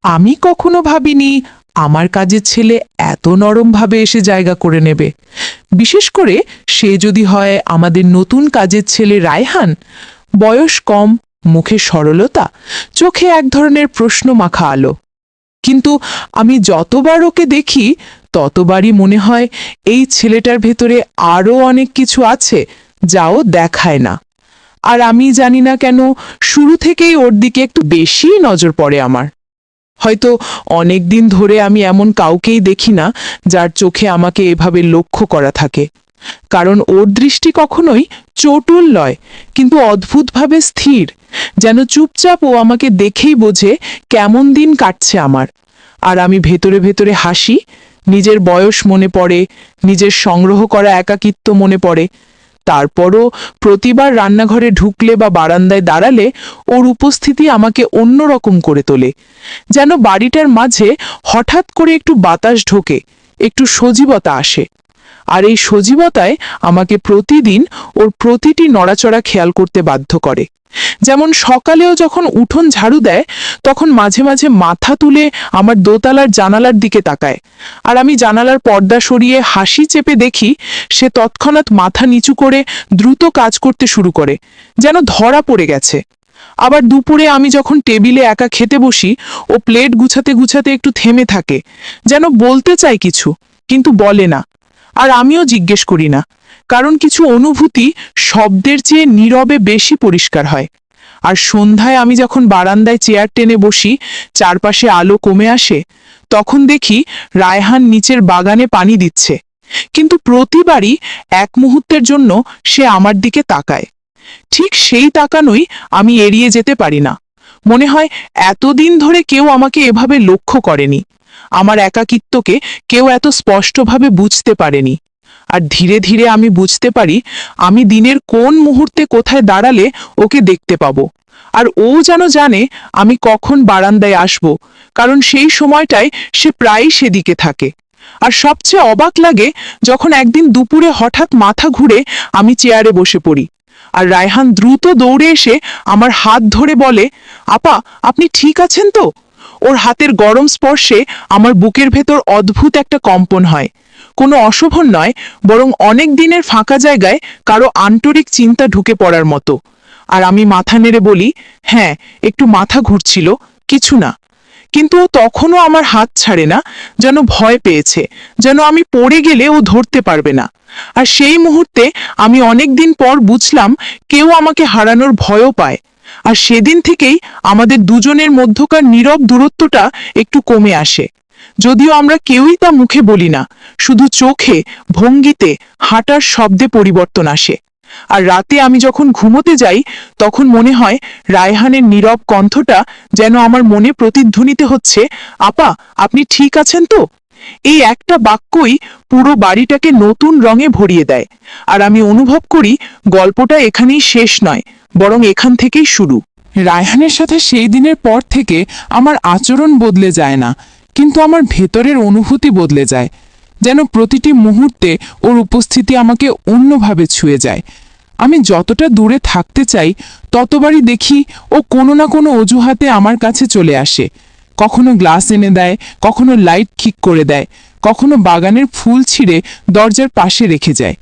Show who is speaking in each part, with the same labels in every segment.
Speaker 1: আমি কখনো ভাবিনি আমার কাজের ছেলে এত নরমভাবে এসে জায়গা করে নেবে, বিশেষ করে সে যদি হয় আমাদের নতুন কাজের ছেলে রায়হান। বয়স কম, মুখে সরলতা, চোখে এক ধরনের প্রশ্ন মাখা আলো। কিন্তু আমি যতবার ওকে দেখি ততবারই মনে হয় এই ছেলেটার ভেতরে আরও অনেক কিছু আছে যা ও দেখায় না। আর আমি জানি না কেন শুরু থেকেই ওর দিকে একটু বেশি নজর পড়ে আমার। হয়তো অনেক দিন ধরে আমি এমন কাউকেই দেখি না যার চোখে আমাকে এভাবে লক্ষ্য করা থাকে। কারণ ওর দৃষ্টি কখনোই চটুল নয়, কিন্তু অদ্ভুতভাবে স্থির, যেন চুপচাপ ও আমাকে দেখেই বোঝে কেমন দিন কাটছে আমার। আর আমি ভেতরে ভেতরে হাসি, নিজের বয়স মনে পড়ে, নিজের সংগ্রহ করা একাকিত্ব মনে পড়ে। তারপরও প্রতিবার রান্নাঘরে ঢুকলে বা বারান্দায় দাঁড়ালে ওর উপস্থিতি আমাকে অন্যরকম করে তোলে। যেন বাড়িটার মাঝে হঠাৎ করে একটু বাতাস ঢোকে, একটু সজীবতা আসে। আর এই সজীবতায় আমাকে প্রতিদিন ওর প্রতিটি নড়াচড়া খেয়াল করতে বাধ্য করে। যেমন সকালেও যখন উঠোন ঝাড়ু দেয়, তখন মাঝে মাঝে মাথা তুলে আমার দোতলার জানালার দিকে তাকায়। আর আমি জানালার পর্দা সরিয়ে হাসি চেপে দেখি সে তৎক্ষণাৎ মাথা নিচু করে দ্রুত কাজ করতে শুরু করে, যেন ধরা পড়ে গেছে। আবার দুপুরে আমি যখন টেবিলে একা খেতে বসি, ও প্লেট গুছাতে গুছাতে একটু থেমে থাকে, যেন বলতে চায় কিছু, কিন্তু বলে না। আর আমিও জিজ্ঞেস করি না, কারণ কিছু অনুভূতি শব্দের চেয়ে নীরবে বেশি পরিষ্কার হয়। আর সন্ধ্যায় আমি যখন বারান্দায় চেয়ার টেনে বসি, চারপাশে আলো কমে আসে, তখন দেখি রায়হান নিচের বাগানে পানি দিচ্ছে। কিন্তু প্রতিবারই এক মুহূর্তের জন্য সে আমার দিকে তাকায়। ঠিক সেই তাকানোই আমি এড়িয়ে যেতে পারি না। মনে হয় এতদিন ধরে কেউ আমাকে এভাবে লক্ষ্য করেনি, আমার একাকিত্বকে কেউ এত স্পষ্টভাবে বুঝতে পারেনি। আর ধীরে ধীরে আমি বুঝতে পারি আমি দিনের কোন মুহূর্তে কোথায় দাঁড়ালে ওকে দেখতে পাবো। আর ও যেন জানে আমি কখন বারান্দায় আসব, কারণ সেই সময়টায় সে প্রায়ই সেদিকে থাকে। আর সবচেয়ে অবাক লাগে যখন একদিন দুপুরে হঠাৎ মাথা ঘুরে আমি চেয়ারে বসে পড়ি, আর রায়হান দ্রুত দৌড়ে এসে আমার হাত ধরে বলে, আপা, আপনি ঠিক আছেন তো? ওর হাতের গরম স্পর্শে আমার বুকের ভেতর অদ্ভুত একটা কম্পন হয়। কোনো অশোভন নয়, বরং অনেক দিনের ফাঁকা জায়গায় কারো আন্তরিক চিন্তা ঢুকে পড়ার মতো। আর আমি মাথা নেড়ে বলি, হ্যাঁ, একটু মাথা ঘুরছিল, কিছু না। কিন্তু ও তখনও আমার হাত ছাড়ে না, যেন ভয় পেয়েছে, যেন আমি পড়ে গেলে ও ধরতে পারবে না। আর সেই মুহূর্তে আমি অনেক দিন পর বুঝলাম কেউ আমাকে হারানোর ভয়ও পায়। আর সেদিন থেকেই আমাদের দুজনের মধ্যকার নীরব দূরত্বটা একটু কমে আসে, যদিও আমরা কেউই তা মুখে বলি না, শুধু চোখে, ভঙ্গিতে, হাঁটার শব্দে পরিবর্তন আসে। আর রাতে আমি যখন ঘুমোতে যাই, তখন মনে হয় রায়হানের নীরব কণ্ঠটা যেন আমার মনে প্রতিধ্বনিত হচ্ছে, আপা, আপনি ঠিক আছেন তো? এই একটা বাক্যই পুরো বাড়িটাকে নতুন রঙে ভরিয়ে দেয়। আর আমি অনুভব করি গল্পটা এখানেই শেষ নয়, বরং এখান থেকেই শুরু। রায়হানের সাথে সেই দিনের পর থেকে আমার আচরণ বদলে যায় না, কিন্তু আমার ভেতরের অনুভূতি বদলে যায়। যেন প্রতিটি মুহূর্তে ওর উপস্থিতি আমাকে অন্যভাবে ছুঁয়ে যায়। আমি যতটা দূরে থাকতে চাই, ততবারই দেখি ও কোনো না কোনো অজুহাতে আমার কাছে চলে আসে। কখনো গ্লাস এনে দেয়, কখনো লাইট ঠিক করে দেয়, কখনো বাগানের ফুল ছিঁড়ে দরজার পাশে রেখে যায়।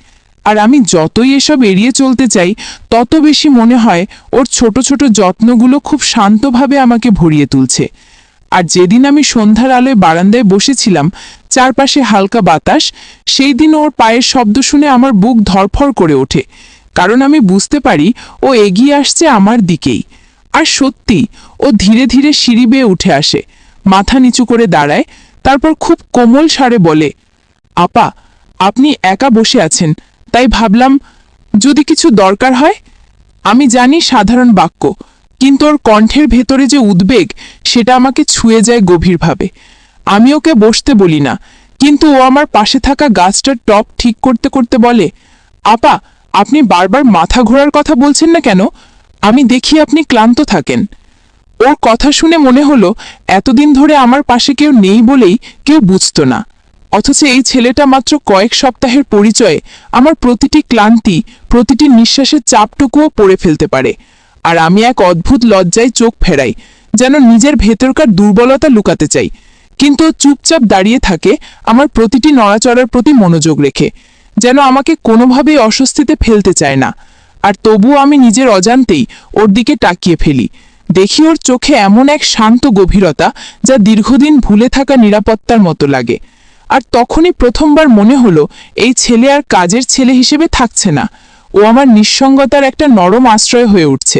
Speaker 1: আর আমি যতই এসব এড়িয়ে চলতে চাই, তত বেশি মনে হয় ওর ছোট ছোট যত্নগুলো খুব শান্তভাবে আমাকে ভরিয়ে তুলছে। আর যেদিন আমি সন্ধ্যার আলোয় বারান্দায় বসেছিলাম, চারপাশে হালকা বাতাস, সেই দিন ওর পায়ের শব্দ শুনে আমার বুক ধড়ফড় করে ওঠে, কারণ আমি বুঝতে পারি ও এগিয়ে আসছে আমার দিকেই। আর সত্যি, ও ধীরে ধীরে সিঁড়ি বেয়ে উঠে আসে, মাথা নিচু করে দাঁড়ায়, তারপর খুব কোমল স্বরে বলে, আপা, আপনি একা বসে আছেন, তাই ভাবলাম যদি কিছু দরকার হয়। আমি জানি সাধারণ বাক্য, কিন্তু ওর কণ্ঠের ভেতরে যে উদ্বেগ, সেটা আমাকে ছুঁয়ে যায় গভীরভাবে। আমি ওকে বসতে বলি না, কিন্তু ও আমার পাশে থাকা গাছটার টপ ঠিক করতে করতে বলে, আপা, আপনি বারবার মাথা ঘোরার কথা বলছেন না কেন? আমি দেখি আপনি ক্লান্ত থাকেন। ওর কথা শুনে মনে হলো এতদিন ধরে আমার পাশে কেউ নেই বলেই কেউ বুঝতো না, অথচ এই ছেলেটা মাত্র কয়েক সপ্তাহের পরিচয়ে আমার প্রতিটি ক্লান্তি, প্রতিটি নিঃশ্বাসের চাপটুকুও পড়ে ফেলতে পারে। আর আমি এক অদ্ভুত লজ্জায় চোখ ফেরাই, যেন নিজের ভেতরকার দুর্বলতা লুকাতে চাই, কিন্তু ও চুপচাপ দাঁড়িয়ে থাকে আমার প্রতিটি নড়াচড়ার প্রতি মনোযোগ রেখে, যেন আমাকে কোনোভাবেই অস্বস্তিতে ফেলতে চায় না। আর তবুও আমি নিজের অজান্তেই ওর দিকে তাকিয়ে ফেলি। দেখি ওর চোখে এমন এক শান্ত গভীরতা যা দীর্ঘদিন ভুলে থাকা নিরাপত্তার মতো লাগে। আর তখনই প্রথমবার মনে হলো এই ছেলে আর কাজের ছেলে হিসেবে থাকছে না, ও আমার নিঃসঙ্গতার একটা নরম আশ্রয় হয়ে উঠছে।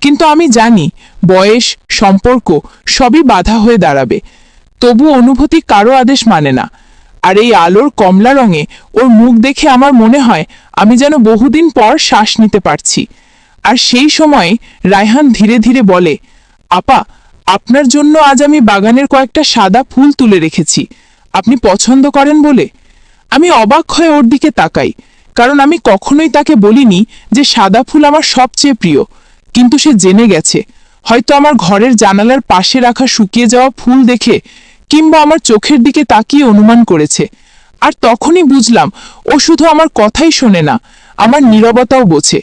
Speaker 1: কিন্তু আমি জানি বয়স, সম্পর্ক সবই বাধা হয়ে দাঁড়াবে, তবু অনুভূতি কারো আদেশ মানে না। আর এই আলোর কমলা রঙে ওর মুখ দেখে আমার মনে হয় আমি যেন বহুদিন পর শ্বাস নিতে পারছি। আর সেই সময় রায়হান ধীরে ধীরে বলে, আপা, আপনার জন্য আজ আমি বাগানের কয়েকটা সাদা ফুল তুলে রেখেছি, আপনি পছন্দ করেন বলে। আমি অবাক হয়ে ওর দিকে তাকাই, কারণ আমি কখনোই তাকে বলিনি যে সাদা ফুল আমার সবচেয়ে প্রিয়। কিন্তু সে জেনে গেছে, হয়তো আমার ঘরের জানালার পাশে রাখা শুকিয়ে যাওয়া ফুল দেখে কিংবা আমার চোখের দিকে তাকিয়ে অনুমান করেছে। আর তখনই বুঝলাম ও শুধু আমার কথাই শোনে না, আমার নীরবতাও বোঝে।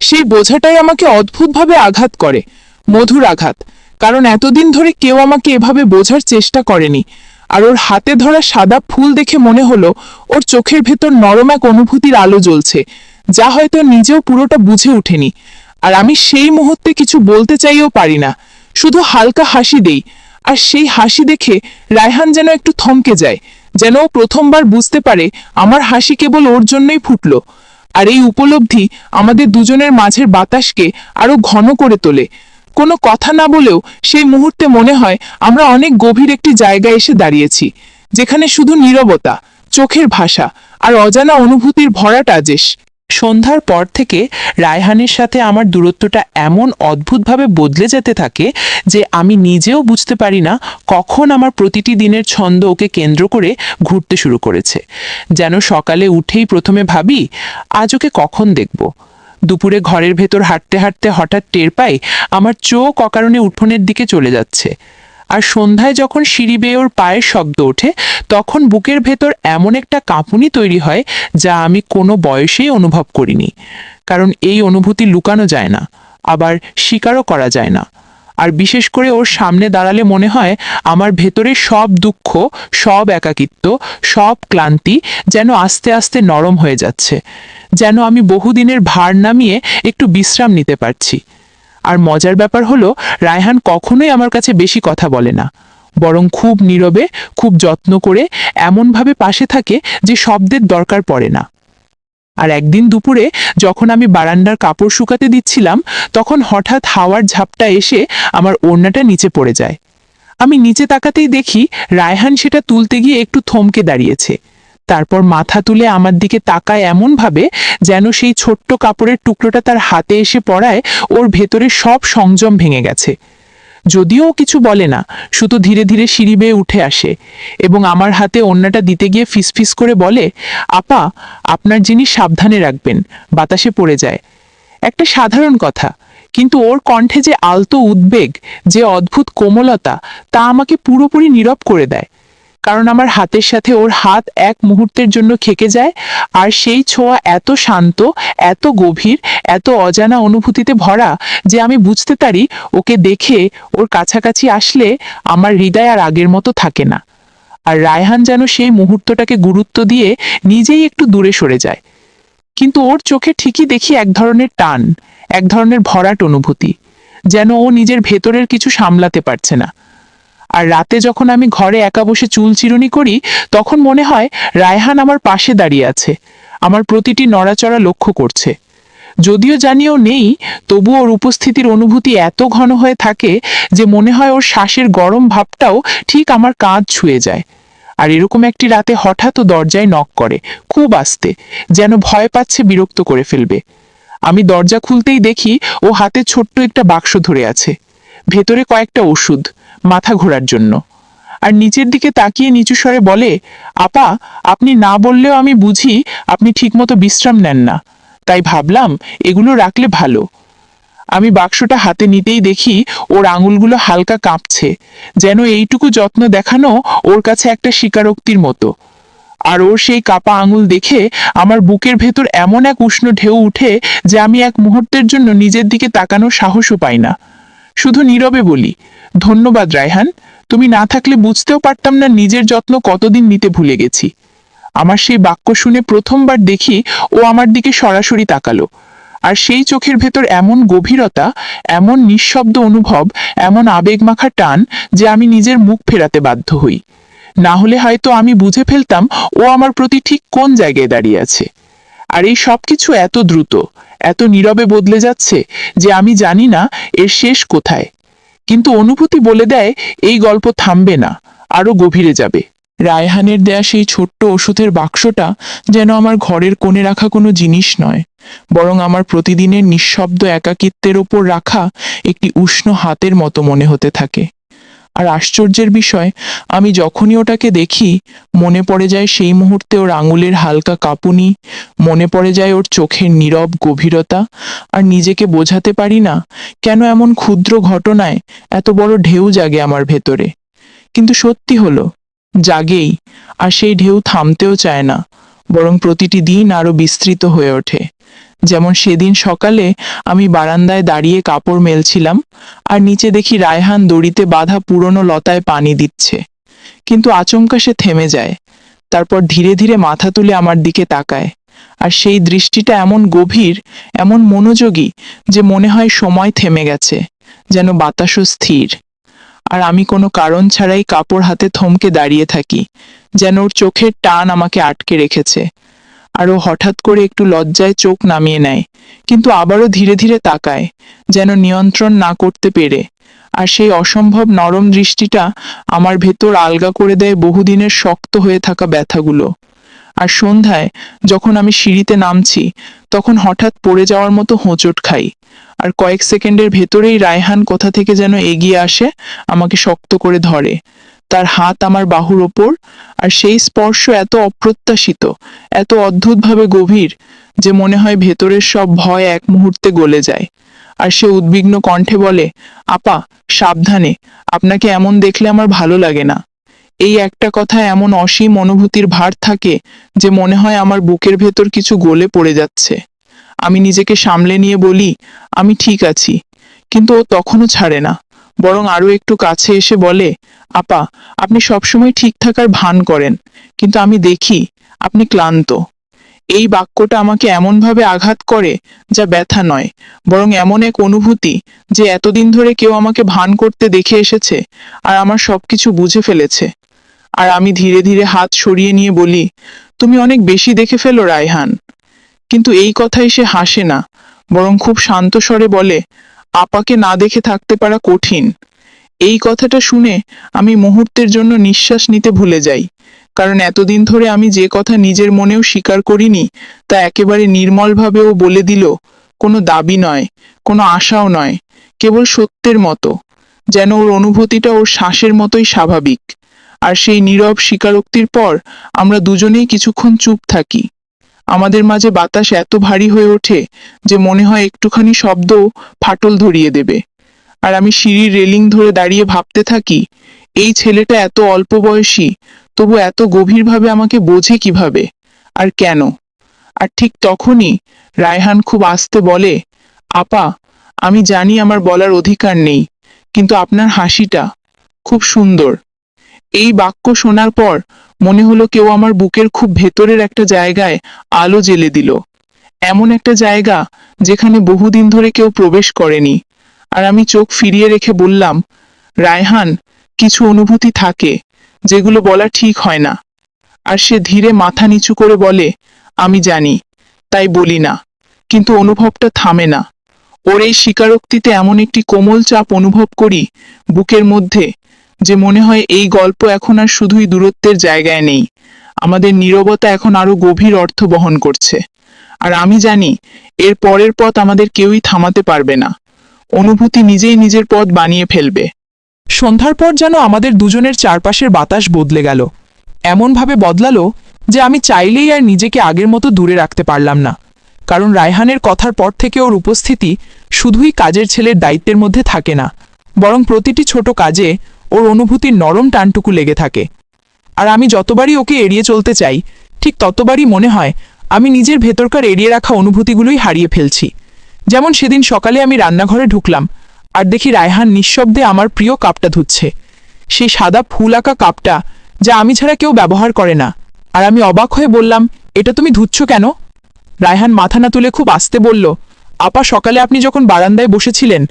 Speaker 1: সেই বোঝাটাই আমাকে অদ্ভুতভাবে আঘাত করে, মধুর আঘাত, কারণ এতদিন ধরে কেউ আমাকে এভাবে বোঝার চেষ্টা করেনি। আর ওর হাতে ধরা সাদা ফুল দেখে মনে হলো ওর চোখের ভেতর নরম এক অনুভূতির আলো জ্বলছে, যা হয়তো নিজেও পুরোটা বুঝে ওঠেনি। আর আমি সেই মুহূর্তে কিছু বলতে চাইও পারি না, শুধু হালকা হাসি দেই। আর সেই হাসি দেখে রায়হান যেন একটু থমকে যায়, যেন ও প্রথমবার বুঝতে পারে আমার হাসি কেবল ওর জন্যই ফুটলো। আর এই উপলব্ধি আমাদের দুজনের মাঝের বাতাসকে আরো ঘন করে তোলে। কোনো কথা না বলেও সেই মুহূর্তে মনে হয় আমরা অনেক গভীর একটি জায়গায় এসে দাঁড়িয়েছি, যেখানে শুধু নীরবতা, চোখের ভাষা আর অজানা অনুভূতির ভরাট আদেশ। সন্ধ্যার পর থেকে রায়হানের সাথে আমার দূরত্বটা এমন অদ্ভুতভাবে বদলে যেতে থাকে যে আমি নিজেও বুঝতে পারি না কখন আমার প্রতিটি দিনের ছন্দ ওকে কেন্দ্র করে ঘুরতে শুরু করেছে। যেন সকালে উঠেই প্রথমে ভাবি, আজ ওকে কখন দেখব। দুপুরে ঘরের ভেতর হাঁটতে হাঁটতে হঠাৎ টের পাই আমার চোখ অকারণে উঠোনের দিকে চলে যাচ্ছে। আর সন্ধ্যায় যখন সিঁড়ি বেয়ে ওর পায়ের শব্দ ওঠে, তখন বুকের ভেতর এমন একটা কাঁপুনি তৈরি হয় যা আমি কোনো বয়সেই অনুভব করিনি। কারণ এই অনুভূতি লুকানো যায় না, আবার স্বীকারও করা যায় না। আর বিশেষ করে ওর সামনে দাঁড়ালে মনে হয় আমার ভেতরে সব দুঃখ, সব একাকিত্ব, সব ক্লান্তি যেন আস্তে আস্তে নরম হয়ে যাচ্ছে, যেন আমি বহুদিনের ভার নামিয়ে একটু বিশ্রাম নিতে পারছি। আর মজার ব্যাপার হলো, রায়হান কখনোই আমার কাছে বেশি কথা বলে না, বরং খুব নীরবে, খুব যত্ন করে এমনভাবে পাশে থাকে যে শব্দের দরকার পড়ে না। আর একদিন দুপুরে যখন আমি বারান্দার কাপড় শুকাতে দিচ্ছিলাম, তখন হঠাৎ হাওয়ার ঝাপটা এসে আমার ওড়নাটা নিচে পড়ে যায়। আমি নিচে তাকাতেই দেখি রায়হান সেটা তুলতে গিয়ে একটু থমকে দাঁড়িয়েছে। তারপর মাথা তুলে আমার দিকে তাকায় এমনভাবে যেন সেই ছোট্ট কাপড়ের টুকরোটা তার হাতে এসে পড়ায় ওর ভেতরে সব সংযম ভেঙে গেছে। যদিও ও কিছু বলে না, শুধু ধীরে ধীরে সিঁড়ি বেয়ে উঠে আসে এবং আমার হাতে ওড়নাটা দিতে গিয়ে ফিসফিস করে বলে, আপা, আপনার জিনিস সাবধানে রাখবেন, বাতাসে পড়ে যায়। একটা সাধারণ কথা, কিন্তু ওর কণ্ঠে যে আলতো উদ্বেগ, যে অদ্ভুত কোমলতা, তা আমাকে পুরোপুরি নীরব করে দেয়। কারণ আমার হাতের সাথে ওর হাত এক মুহূর্তের জন্য খেকে যায়, আর সেই ছোঁয়া এত শান্ত, এত গভীর, এত অজানা অনুভূতিতে ভরা যে আমি বুঝতে পারি ওকে দেখে, ওর কাছাকাছি আসলে আমার হৃদয় আর আগের মতো থাকে না। আর রায়হান যেন সেই মুহূর্তটাকে গুরুত্ব দিয়ে নিজেই একটু দূরে সরে যায়। কিন্তু ওর চোখে ঠিকই দেখি এক ধরনের টান, এক ধরনের ভরাট অনুভূতি, যেন ও নিজের ভেতরের কিছু সামলাতে পারছে না। আর রাতে যখন আমি ঘরে একা বসে চুল চিরুনি করি, তখন মনে হয় রায়হান আমার পাশে দাঁড়িয়ে আছে, আমার প্রতিটি নড়াচড়া লক্ষ্য করছে। যদিও জানিও নেই, তবু ওর উপস্থিতির অনুভূতি এত ঘন হয়ে থাকে যে মনে হয় ওর শ্বাসের গরম ভাবটাও ঠিক আমার কাঁধ ছুঁয়ে যায়। আর এরকম একটি রাতে হঠাৎ ও দরজায় নক করে, খুব আস্তে, যেন ভয় পাচ্ছে বিরক্ত করে ফেলবে। আমি দরজা খুলতেই দেখি ও হাতে ছোট্ট একটা বাক্স ধরে আছে, ভেতরে কয়েকটা ওষুধ, মাথা ঘোরার জন্য। আর নিচের দিকে তাকিয়ে নিচু স্বরে বলে, আপা, আপনি না বললেও আমি বুঝি আপনি ঠিকমতো বিশ্রাম নেন না, তাই ভাবলাম এগুলো রাখলে ভালো। আমি বাক্সটা হাতে নিতেই দেখি ওর আঙুলগুলো হালকা কাঁপছে, যেন এইটুকু যত্ন দেখানো ওর কাছে একটা স্বীকারোক্তির মতো। আর ওর সেই কাপা আঙুল দেখে আমার বুকের ভেতর এমন এক উষ্ণ ঢেউ উঠে যে আমি এক মুহূর্তের জন্য নিজের দিকে তাকানোর সাহসও পাই না।
Speaker 2: শুধু নীরবে বলি, ধন্যবাদ রায়হান, তুমি না থাকলে বুঝতেও পারতাম না নিজের যত্ন কতদিন নিতে ভুলে গেছি। আমার সেই বাক্য শুনে প্রথমবার দেখি ও আমার দিকে সরাসরি তাকালো, আর সেই চোখের ভেতর এমন গভীরতা, এমন নিঃশব্দ অনুভব, এমন আবেগমাখা টান যে আমি নিজের মুখ ফেরাতে বাধ্য হই। না হলে হয়তো আমি বুঝে ফেলতাম ও আমার প্রতি ঠিক কোন জায়গায় দাঁড়িয়ে আছে। আর এই সবকিছু এত দ্রুত, এত নীরবে বদলে যাচ্ছে যে আমি জানি না এর শেষ কোথায়। কিন্তু অনুভূতি বলে দেয় এই গল্প থামবে না, আরো গভীরে যাবে। রায়হানের দেয়া সেই ছোট্ট ওষুধের বাক্সটা যেন আমার ঘরের কোণে রাখা কোনো জিনিস নয়, বরং আমার প্রতিদিনের নিঃশব্দ একাকিত্বের ওপর রাখা একটি উষ্ণ হাতের মতো মনে হতে থাকে। আর আশ্চর্যের বিষয়, আমি যখনই ওটাকে দেখি, মনে পড়ে যায় সেই মুহূর্তে ওর আঙুলের হালকা কাঁপুনি, মনে পড়ে যায় ওর চোখের নীরব গভীরতা, আর নিজেকে বোঝাতে পারি না কেন এমন ক্ষুদ্র ঘটনায় এত বড় ঢেউ জাগে আমার ভেতরে। কিন্তু সত্যি হলো, জাগেই, আর সেই ঢেউ থামতেও চায় না, বরং প্রতিটি দিন আরো বিস্তৃত হয়ে ওঠে। যেমন সেদিন সকালে আমি বারান্দায় দাঁড়িয়ে কাপড় মেলছিলাম, আর নিচে দেখি রায়হান দড়িতে বাঁধা পুরনো লতায় পানি দিচ্ছে। কিন্তু আচমকা সে থেমে যায়, তারপর ধীরে ধীরে মাথা তুলে আমার দিকে তাকায়। আর সেই দৃষ্টিটা এমন গভীর, এমন মনোযোগী যে মনে হয় সময় থেমে গেছে, যেন বাতাসও স্থির। আর আমি কোনো কারণ ছাড়াই কাপড় হাতে থমকে দাঁড়িয়ে থাকি, যেন ওর চোখের টান আমাকে আটকে রেখেছে। আর ও হঠাৎ করে একটু লজ্জায় চোখ নামিয়ে নেয়, কিন্তু আবারও ধীরে ধীরে তাকায়, যেন নিয়ন্ত্রণ না করতে পেরে। আর সেই অসম্ভব নরম দৃষ্টিটা আমার ভেতর আলগা করে দেয় বহুদিনের শক্ত হয়ে থাকা ব্যথাগুলো। আর সন্ধ্যায় যখন আমি সিঁড়িতে নামছি, তখন হঠাৎ পড়ে যাওয়ার মতো হোঁচট খাই। আর কয়েক সেকেন্ডের ভেতরেই রায়হান কোথা থেকে যেন এগিয়ে আসে, আমাকে শক্ত করে ধরে। তার হাত আমার বাহুর ওপর, আর সেই স্পর্শ এত অপ্রত্যাশিত, এত অদ্ভুতভাবে গভীর যে মনে হয় ভেতরের সব ভয় এক মুহূর্তে গলে যায়। আর সে উদ্বিগ্ন কণ্ঠে বলে, আপা, সাবধানে, আপনাকে এমন দেখলে আমার ভালো লাগে না। এই একটা কথায় এমন অসীম অনুভূতির ভার থাকে যে মনে হয় আমার বুকের ভেতর কিছু গলে পড়ে যাচ্ছে। আমি নিজেকে সামলে নিয়ে বলি, আমি ঠিক আছি। কিন্তু ও তখনও ছাড়ে না, বরং আরো একটু কাছে এসে বলে, আপা, আপনি সবসময় ঠিক থাকার ভান করেন, কিন্তু আমি দেখি আপনি ক্লান্ত। এই বাক্যটা আমাকে এমনভাবে আঘাত করে, যা ব্যথা নয়, বরং এমন এক অনুভূতি যে এতদিন ধরে কেউ আমাকে ভান করতে দেখে এসেছে, আর আমার সবকিছু বুঝে ফেলেছে। আর আমি ধীরে ধীরে হাত সরিয়ে নিয়ে বলি, তুমি অনেক বেশি দেখে ফেলো রায়হান। কিন্তু এই কথাই সে হাসে না, বরং খুব শান্ত স্বরে বলে, আপাকে না দেখে থাকতে পারা কঠিন। এই কথাটা শুনে আমি মুহূর্তের জন্য নিঃশ্বাস নিতে ভুলে যাই, কারণ এতদিন ধরে আমি যে কথা নিজের মনেও স্বীকার করিনি, তা একেবারে নির্মলভাবেও বলে দিল। কোনো দাবি নয়, কোনো আশাও নয়, কেবল সত্যের মতো, যেন ওর অনুভূতিটা ওর শ্বাসের মতোই স্বাভাবিক। আর সেই নীরব স্বীকারোক্তির পর আমরা দুজনেই কিছুক্ষণ চুপ থাকি। আমাদের মাঝে বাতাস এত ভারী হয়ে ওঠে যে মনে হয় একটুখানি শব্দ ফাটল ধরিয়ে দেবে। আর আমি সিঁড়ির রেলিং ধরে দাঁড়িয়ে ভাবতে থাকি, এই ছেলেটা এত অল্প বয়সী, তবু এত গভীরভাবে আমাকে বোঝে কিভাবে, আর কেন। আর ঠিক তখনই রায়হান খুব আস্তে বলে, আপা, আমি জানি আমার বলার অধিকার নেই, কিন্তু আপনার হাসিটা খুব সুন্দর। এই বাক্য শোনার পর মনে হলো কেউ আমার বুকের খুব ভেতরের একটা জায়গায় আলো জ্বেলে দিল, এমন একটা জায়গা যেখানে বহুদিন ধরে কেউ প্রবেশ করেনি। আর আমি চোখ ফিরিয়ে রেখে বললাম, রায়হান, কিছু অনুভূতি থাকে যেগুলো বলা ঠিক হয় না। আর সে ধীরে মাথা নিচু করে বলে, আমি জানি, তাই বলি না। কিন্তু অনুভবটা থামে না। ওর এই স্বীকারোক্তিতে এমন একটি কোমল চাপ অনুভব করি বুকের মধ্যে, যে মনে হয় এই গল্প এখন আর শুধুই দূরত্বের জায়গায় নেই, আমাদের নীরবতা এখন আরো গভীর অর্থ বহন করছে। আর আমি জানি এর পরের পথ আমাদের কেউই থামাতে পারবে না। অনুভূতি নিজেই নিজের পথ বানিয়ে ফেলবে।
Speaker 1: সন্ধ্যার পর যেন আমাদের দুজনের চারপাশের বাতাস বদলে গেল, এমনভাবে বদলালো যে আমি চাইলেই আর নিজেকে আগের মতো দূরে রাখতে পারলাম না। কারণ রায়হানের কথার পর থেকে ওর উপস্থিতি শুধুই কাজের ছেলের দায়িত্বের মধ্যে থাকে না, বরং প্রতিটি ছোট কাজে ওর অনুভূতির নরম টানটুকু লেগে থাকে। আর আমি যতবারই ওকে এড়িয়ে চলতে চাই, ঠিক ততবারই মনে হয় আমি নিজের ভেতরকার এড়িয়ে রাখা অনুভূতিগুলোই হারিয়ে ফেলছি। যেমন সেদিন সকালে আমি রান্নাঘরে ঢুকলাম, আর দেখি রায়হান নিঃশব্দে আমার প্রিয় কাপটা ধুচ্ছে, সেই সাদা ফুল আঁকা কাপটা যা আমি ছাড়া কেউ ব্যবহার করে না। আর আমি অবাক হয়ে বললাম, এটা তুমি ধুচ্ছ কেন? রায়হান মাথা না তুলে খুব আস্তে বলল, আপা, সকালে আপনি যখন বারান্দায় বসেছিলেন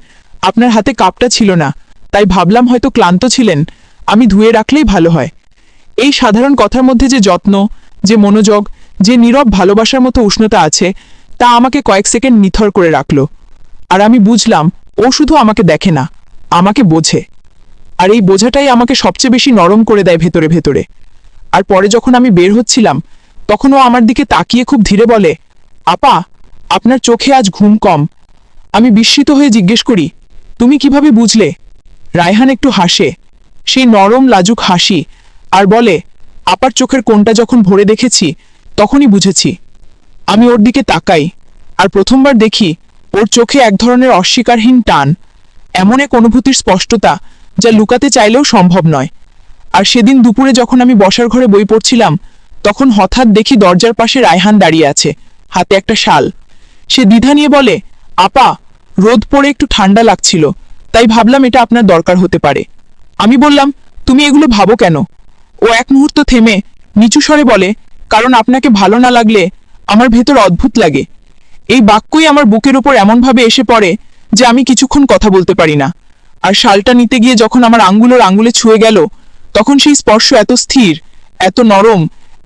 Speaker 1: আপনার হাতে কাপটা ছিল না, তাই ভাবলাম হয়তো ক্লান্ত ছিলেন, আমি ধুয়ে রাখলেই ভালো হয়। এই সাধারণ কথার মধ্যে যে যত্ন, যে মনোযোগ, যে নীরব ভালোবাসার মতো উষ্ণতা আছে, তা আমাকে কয়েক সেকেন্ড নিথর করে রাখল। আর আমি বুঝলাম ও শুধু আমাকে দেখে না, আমাকে বোঝে। আর এই বোঝাটাই আমাকে সবচেয়ে বেশি নরম করে দেয় ভেতরে ভেতরে। আর পরে যখন আমি বের হচ্ছিলাম তখন ও আমার দিকে তাকিয়ে খুব ধীরে বলে, আপা, আপনার চোখে আজ ঘুম কম। আমি বিস্মিত হয়ে জিজ্ঞেস করি, তুমি কিভাবে বুঝলে? রায়হান একটু হাসে, সেই নরম লাজুক হাসি, আর বলে, আপার চোখের কোণটা যখন ভরে দেখেছি তখনই বুঝেছি। আমি ওর দিকে তাকাই, আর প্রথমবার দেখি ওর চোখে এক ধরনের অস্বীকারহীন টান, এমন এক অনুভূতির স্পষ্টতা যা লুকাতে চাইলেও সম্ভব নয়। আর সেদিন দুপুরে যখন আমি বসার ঘরে বই পড়ছিলাম তখন হঠাৎ দেখি দরজার পাশে রায়হান দাঁড়িয়ে আছে, হাতে একটা শাল। সে দ্বিধা নিয়ে বলে, আপা, রোদ পড়ে একটু ঠান্ডা লাগছিল, তাই ভাবলাম এটা আপনার দরকার হতে পারে। আমি বললাম, তুমি এগুলো ভাবো কেন? ও এক মুহূর্ত থেমে নিচু স্বরে বলে, কারণ আপনাকে ভালো না লাগলে আমার ভেতর অদ্ভুত লাগে। এই বাক্যই আমার বুকের উপর এমনভাবে এসে পড়ে যে আমি কিছুক্ষণ কথা বলতে পারি না। আর শালটা নিতে গিয়ে যখন আমার আঙ্গুলে ছুঁয়ে গেল তখন সেই স্পর্শ এত স্থির, এত নরম,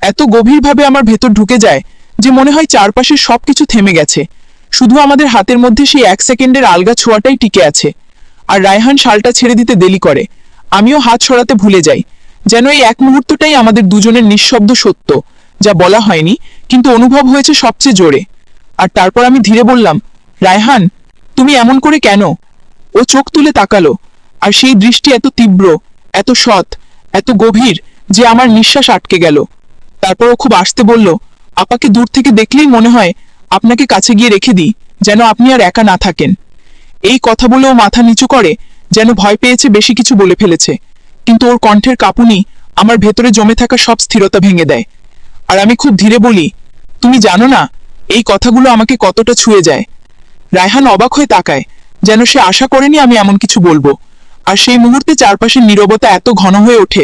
Speaker 1: এত গভীরভাবে আমার ভেতর ঢুকে যায় যে মনে হয় চারপাশের সবকিছু থেমে গেছে, শুধু আমাদের হাতের মধ্যে সেই এক সেকেন্ডের আলগা ছোঁয়াটাই টিকে আছে। আর রায়হান শালটা ছেড়ে দিতে দেরি করে, আমিও হাত সরাতে ভুলে যাই, যেন এই এক মুহূর্তটাই আমাদের দুজনের নিঃশব্দ সত্য, যা বলা হয়নি কিন্তু অনুভব হয়েছে সবচেয়ে জোরে। আর তারপর আমি ধীরে বললাম, রায়হান, তুমি এমন করে কেন? ও চোখ তুলে তাকালো, আর সেই দৃষ্টি এত তীব্র, এত সৎ, এত গভীর যে আমার নিঃশ্বাস আটকে গেল। তারপর ও খুব আস্তে বলল, আপাকে দূর থেকে দেখলেই মনে হয় আপনাকে কাছে গিয়ে রেখে দিই, যেন আপনি আর একা না থাকেন। এই কথা বলে ও মাথা নিচু করে, যেন ভয় পেয়েছে বেশি কিছু বলে ফেলেছে, কিন্তু ওর কণ্ঠের কাঁপুনি আমার ভেতরে জমে থাকা সব স্থিরতা ভেঙে দেয়। আর আমি খুব ধীরে বলি, তুমি জানো না এই কথাগুলো আমাকে কতটা ছুঁয়ে যায়। রায়হান অবাক হয়ে তাকায়, যেন সে আশা করেনি আমি এমন কিছু বলবো। আর সেই মুহূর্তে চারপাশের নীরবতা এত ঘন হয়ে ওঠে